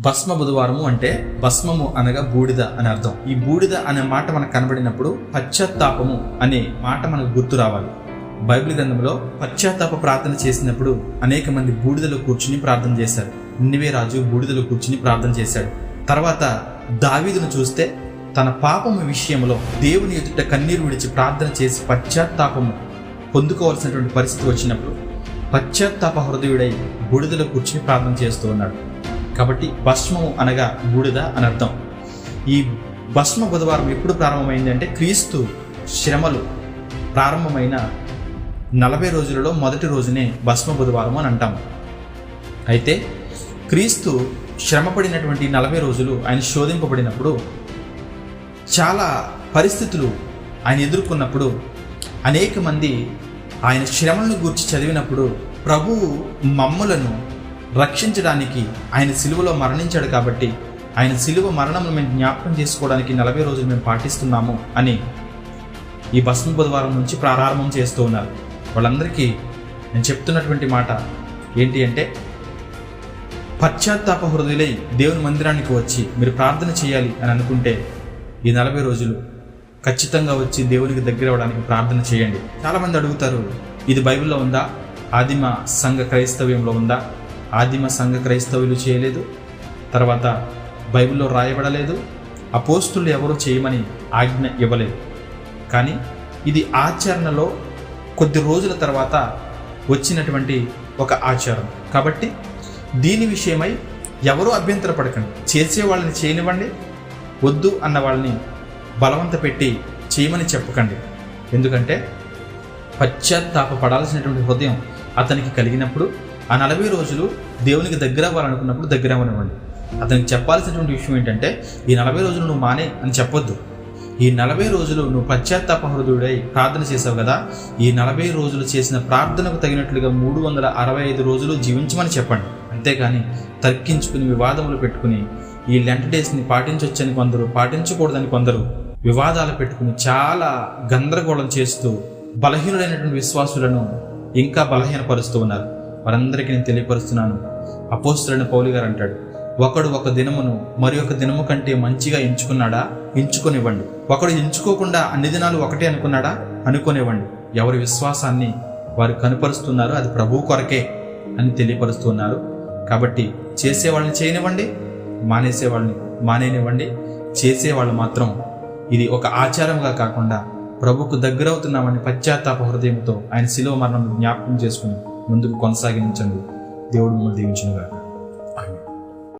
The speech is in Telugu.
భస్మ బుధవారము అంటే భస్మము అనగా బూడిద అని అర్థం. ఈ బూడిద అనే మాట మనకు కనబడినప్పుడు పశ్చాత్తాపము అనే మాట మనకు గుర్తు రావాలి. బైబిల్ గ్రంథంలో పశ్చాత్తాప ప్రార్థన చేసినప్పుడు అనేక మంది బూడిదలో కూర్చుని ప్రార్థన చేశారు. నినివే రాజు బూడిదలో కూర్చుని ప్రార్థన చేశాడు. తర్వాత దావీదును చూస్తే తన పాపము విషయంలో దేవుని ఎదుట కన్నీరు విడిచి ప్రార్థన చేసి పశ్చాత్తాపము పొందుకోవాల్సినటువంటి పరిస్థితి వచ్చినప్పుడు పశ్చాత్తాప హృదయుడై బూడిదలో కూర్చుని ప్రార్థన చేస్తూ ఉన్నాడు. కాబట్టి భస్మము అనగా బూడిద అని అర్థం. ఈ భస్మ బుధవారం ఎప్పుడు ప్రారంభమైంది అంటే క్రీస్తు శ్రమలు ప్రారంభమైన 40 రోజులలో మొదటి రోజునే భస్మ బుధవారం అని అంటాము. అయితే క్రీస్తు శ్రమపడినటువంటి 40 రోజులు ఆయన శోధింపబడినప్పుడు చాలా పరిస్థితులు ఆయన ఎదుర్కొన్నప్పుడు అనేక మంది ఆయన శ్రమలను గూర్చి చదివినప్పుడు ప్రభువు మమ్ములను రక్షించడానికి ఆయన సిలువలో మరణించాడు కాబట్టి ఆయన సిలువ మరణమును మేము జ్ఞాపకం చేసుకోవడానికి 40 రోజులు మేము పాటిస్తున్నాము అని ఈ భస్మ బుధవారం నుంచి ప్రారంభం చేస్తూ ఉన్నారు. వాళ్ళందరికీ నేను చెప్తున్నటువంటి మాట ఏంటి అంటే, పశ్చాత్తాప హృదయులై దేవుని మందిరానికి వచ్చి మీరు ప్రార్థన చేయాలి అని అనుకుంటే ఈ 40 రోజులు ఖచ్చితంగా వచ్చి దేవునికి దగ్గర అవ్వడానికి ప్రార్థన చేయండి. చాలామంది అడుగుతారు, ఇది బైబిల్లో ఉందా? ఆదిమ సంఘ క్రైస్తవ్యంలో ఉందా? ఆదిమ సంఘ క్రైస్తవులు చేయలేదు, తర్వాత బైబిల్లో రాయబడలేదు, అపోస్తులు ఎవరూ చేయమని ఆజ్ఞ ఇవ్వలేదు. కానీ ఇది ఆచరణలో కొద్ది రోజుల తర్వాత వచ్చినటువంటి ఒక ఆచారం. కాబట్టి దీని విషయమై ఎవరూ అభ్యంతరపడకండి. చేసే వాళ్ళని చేయనివ్వండి, వద్దు అన్న వాళ్ళని బలవంత పెట్టి చేయమని చెప్పకండి. ఎందుకంటే పశ్చాత్తాప పడాల్సినటువంటి హృదయం అతనికి కలిగినప్పుడు ఆ 40 రోజులు దేవునికి దగ్గర అవ్వాలనుకున్నప్పుడు దగ్గర అవ్వనివ్వండి. అతనికి చెప్పాల్సినటువంటి విషయం ఏంటంటే, ఈ 40 రోజులు నువ్వు మానే అని చెప్పొద్దు. ఈ 40 రోజులు నువ్వు పశ్చాత్తాప హృదయుడై ప్రార్థన చేసావు కదా, ఈ 40 రోజులు చేసిన ప్రార్థనకు తగినట్లుగా 365 రోజులు జీవించమని చెప్పండి. అంతేగాని తర్కించుకుని వివాదములు పెట్టుకుని ఈ లెంట్ డేస్ని పాటించవచ్చని కొందరు, పాటించకూడదని కొందరు వివాదాలు పెట్టుకుని చాలా గందరగోళం చేస్తూ బలహీనులైనటువంటి విశ్వాసులను ఇంకా బలహీనపరుస్తూ ఉన్నారు. వారందరికీ నేను తెలియపరుస్తున్నాను, అపోస్తలుడైన పౌలు గారు అంటాడు, ఒకడు ఒక దినమును మరి ఒక దినము కంటే మంచిగా ఎంచుకున్నాడా? ఎంచుకొనివ్వండి. ఒకడు ఎంచుకోకుండా అన్ని దినాలు ఒకటే అనుకున్నాడా? అనుకోనివ్వండి. ఎవరి విశ్వాసాన్ని వారు కనుపరుస్తున్నారు అది ప్రభువు కొరకే అని తెలియపరుస్తున్నారు. కాబట్టి చేసేవాళ్ళని చేయనివ్వండి, మానేసేవాళ్ళని మానేనివ్వండి. చేసేవాళ్ళు మాత్రం ఇది ఒక ఆచారంగా కాకుండా ప్రభుకు దగ్గరవుతున్నామని పశ్చాత్తాప హృదయంతో ఆయన శిలువ మరణం జ్ఞాపకం చేసుకుని ముందుకు కొనసాగించండి. దేవుడు మిమ్మల్ని దీవించునుగాక.